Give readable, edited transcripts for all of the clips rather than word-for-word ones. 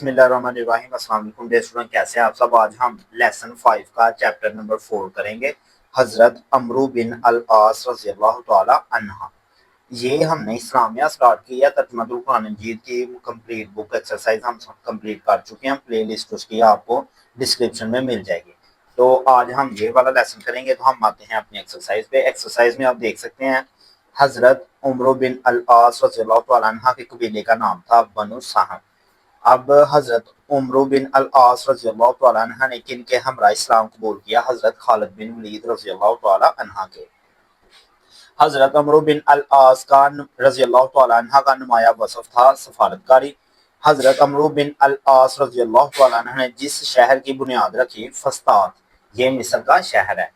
बिस्मिल्लाहिर्रहमानिर्रहीम। अस्सलाम वालेकुम डियर स्टूडेंट, कैसे हैं आप सब। आज हम लेसन 5 का चैप्टर नंबर 4 करेंगे। हजरत अमरू बिन अल आस रज़ियल्लाहु तआला अन्हा। ये हमने इस्लामिया स्टार्ट किया तर्जुमातुल कुरान मजीद की कंप्लीट बुक एक्सरसाइज हम कंप्लीट कर चुके हैं। प्ले लिस्ट उसकी आपको डिस्क्रिप्शन में मिल जाएगी। तो आज हम ये वाला लेसन करेंगे। तो हम आते हैं अपनी एक्सरसाइज पे। एक्सरसाइज में आप देख सकते हैं हजरत उमर बिन अल आस रज़ियल्लाहु तआला अन्हा के कबीले का नाम था बनु सहम। अब हजरत उमर बिन अल आस रज़ियल्लाहु तआला अन्हा ने किन के हमरा इस्लाम कबूल किया? हजरत खालिद बिन वलीद रज़ियल्लाहु तआला अन्हा के। हजरत अमर बिन अल आस का रज़ियल्लाहु तआला अन्हा का नुमाया वसफ था सफारतकारी। हजरत अमर बिन अल आस रज़ियल्लाहु तआला अन्हा ने जिस शहर की बुनियाद रखी फस्तात, ये मिस्र का शहर है।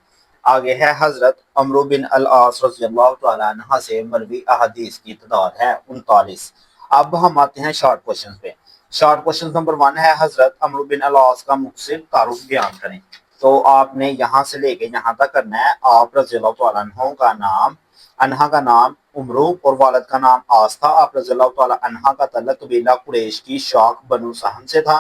आगे है हजरत अमर बिन अल आस रज़ियल्लाहु तआला अन्हा से मरवी अहादीस की तादाद है 39। अब हम आते हैं शॉर्ट क्वेश्चन पे। शॉर्ट क्वेश्चन नंबर 1 है हजरत अमर बिन अल आस का मुख्तसर तारुफ बयान करें। तो आपने यहाँ से लेके यहाँ तक करना है। आप रज़ियल्लाहु तआला अन्हु का नाम, अन्हा का नाम उमरू और वालिद का नाम आस था। आप रज़ियल्लाहु तआला अन्हा का तल्लुक कबीला कुरैश की शाख बनु सहम से था।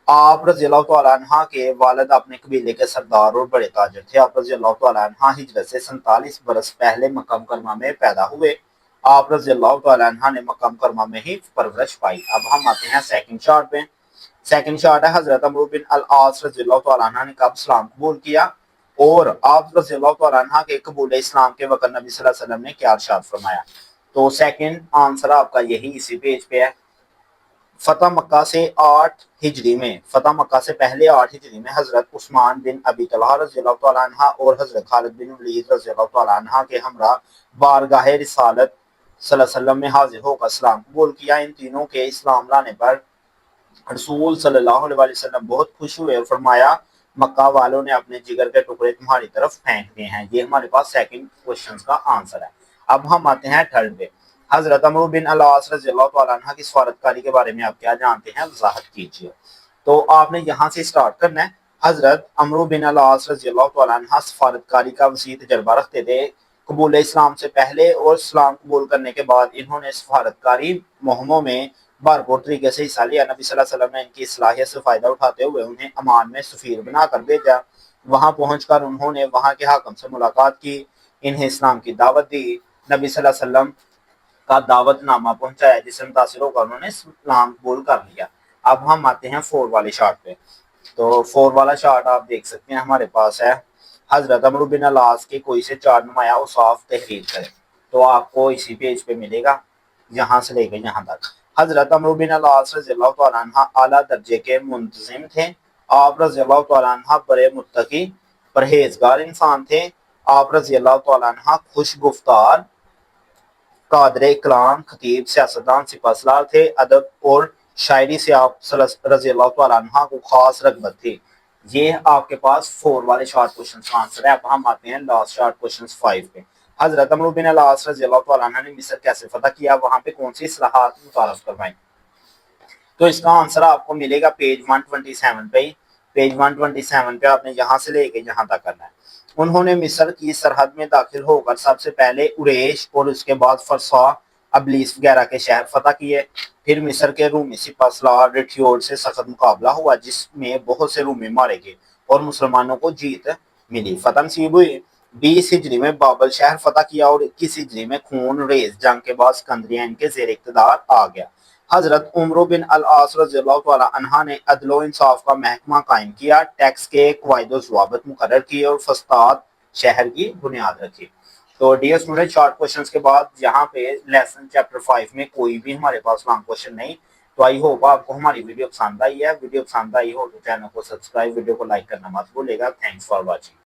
आप रज़ियल्लाहु तआला अन्हा के वालिद अपने कबीले के सरदार और बड़े ताजिर थे। आप रज़ियल्लाहु तआला अन्हा हिजरत से 47 बरस पहले मक्का मुकर्रमा में पैदा हुए। आप रज़ियल्लाहु तआला अन्हा ने मक्का मुकर्रमा में ही परवरिश पाई। अब हम आते हैं सेकंड शार्ट पे। सेकंड शार्ट है हजरत अमरू बिन अल आस रज़ियल्लाहु तआला अन्हा ने कब इस्लाम कबूल किया और आप रज़ियल्लाहु तआला अन्हा के कबूल इस्लाम के वक्त नबी सल्लल्लाहु अलैहि वसल्लम ने क्या इरशाद फरमाया? तो सेकंड आंसर आपका यही इसी पेज पे है। फतह मक्का से 8 हिजरी में, फतह मक्का से पहले 8 हिजरी में हजरत उस्मान बिन अबी तलहा रज़ियल्लाहु तआला अन्हा और हजरत खालिद बिन वलीद रज़ियल्लाहु तआला अन्हा के हमरा बारगाह रिसालत सल्लल्लाहु अलैहि वसल्लम में हाजिर होकर इस्लाम कबूल किया। इन तीनों के इस्लाम लाने पर रसूल सल्लल्लाहु अलैहि वसल्लम बहुत खुश हुए और फरमाया मक्का वालों ने अपने जिगर के टुकड़े तुम्हारी तरफ फेंक दिए हैं। ये हमारे पास सेकंड क्वेश्चन का आंसर है। अब हम आते हैं थर्ड पे। हजरत अमरू बिन अल आस रज़ियल्लाहु तआला अन्हा की सफारतकारी के बारे में आप क्या जानते हैं, वजाहत कीजिए। तो आपने यहाँ से स्टार्ट करना है। हजरत अमरू बिन अल आस रज़ियल्लाहु तआला अन्हा सफारतकारी का वसी तजर्बा रखते थे। कबूल इस्लाम से पहले और इस्लाम कबूल करने के बाद इन्होंने सफारतकारी मुहिमों में भरपूर तरीके से हिस्सा लिया। नबी सल्लल्लाहु अलैहि वसल्लम ने इनकी सलाहियत से फायदा उठाते हुए उन्हें अमान में सफीर बनाकर भेजा। वहां पहुंचकर उन्होंने वहां के हाकिम से मुलाकात की, इन्हें इस्लाम की दावत दी, नबी सल्लल्लाहु अलैहि वसल्लम का दावतनामा पहुंचाया, जिससे मुतासिर होकर उन्होंने इस्लाम कबूल कर लिया। अब हम आते हैं 4 वाले शार्ट पे। तो 4 वाला शार्ट आप देख सकते हैं हमारे पास है। हजरत अमरू बिन अल आस के कोई से 4 नुमाया औसाफ तहरीर करें। तो आपको इसी पेज पे मिलेगा, यहाँ से लेकर यहाँ तक। हजरत अमरू बिन अल आस रज़ियल्लाहु तआला अन्हा आला दर्जे के मुंतजिम थे। आप रज़ियल्लाहु तआला अन्हा बड़े मुत्तकी परहेजगार इंसान थे। आप रज़ियल्लाहु तआला अन्हा खुश गुफ्तार कादरे कलाम खतीब सियासतदान सिपहसालार थे। अदब और शायरी से आप रज़ियल्लाहु तआला अन्हा को खास रगबत थी। ये आपके पास 4 वाले शॉर्ट क्वेश्चन का आंसर है। अब हम आते हैं लास्ट शॉर्ट क्वेश्चन 5 पे। हजरत अमरू बिन अल आस रज़ियल्लाहु तआला अन्हा ने मिस्र कैसे फतह किया, वहां पे कौन सी इस्लाहात मुतारफ करवाई? तो इसका आंसर आपको मिलेगा पेज 127 पे। पेज 127 पे आपने यहाँ से लेके यहाँ तक करना है। उन्होंने मिस्र की सरहद में दाखिल होकर सबसे पहले उरेश और उसके बाद फरसा, अबलीस वगैरह के शहर फतह किए। फिर मिस्र के रूमी सिपहसालार रिठियोर से सख्त मुकाबला हुआ, जिसमें बहुत से रूमी मारे गए और मुसलमानों को जीत मिली, फतह नसीब हुई। 20 हिजरी में बाबल शहर फतह किया और 21 हिजरी में खून रेज जंग के बाद सिकंदरिया इनके जेर इख्तियार आ गया। हजरत उमर बिन अल आस रज़ियल्लाहु तआला अन्हा ने अदल व इंसाफ का महकमा कायम किया, टैक्स के कवायद व ज़वाबित मुकर्रर किए और फस्ताद शहर की बुनियाद रखी। तो डियर स्टूडेंट, शॉर्ट क्वेश्चंस के बाद यहाँ पे लेसन चैप्टर 5 में कोई भी हमारे पास लॉन्ग क्वेश्चन नहीं। तो आई होप आपको हमारी वीडियो पसंद आई है। वीडियो पसंद आई हो तो चैनल को सब्सक्राइब, वीडियो को लाइक करना मत भूलिएगा। Thanks for watching.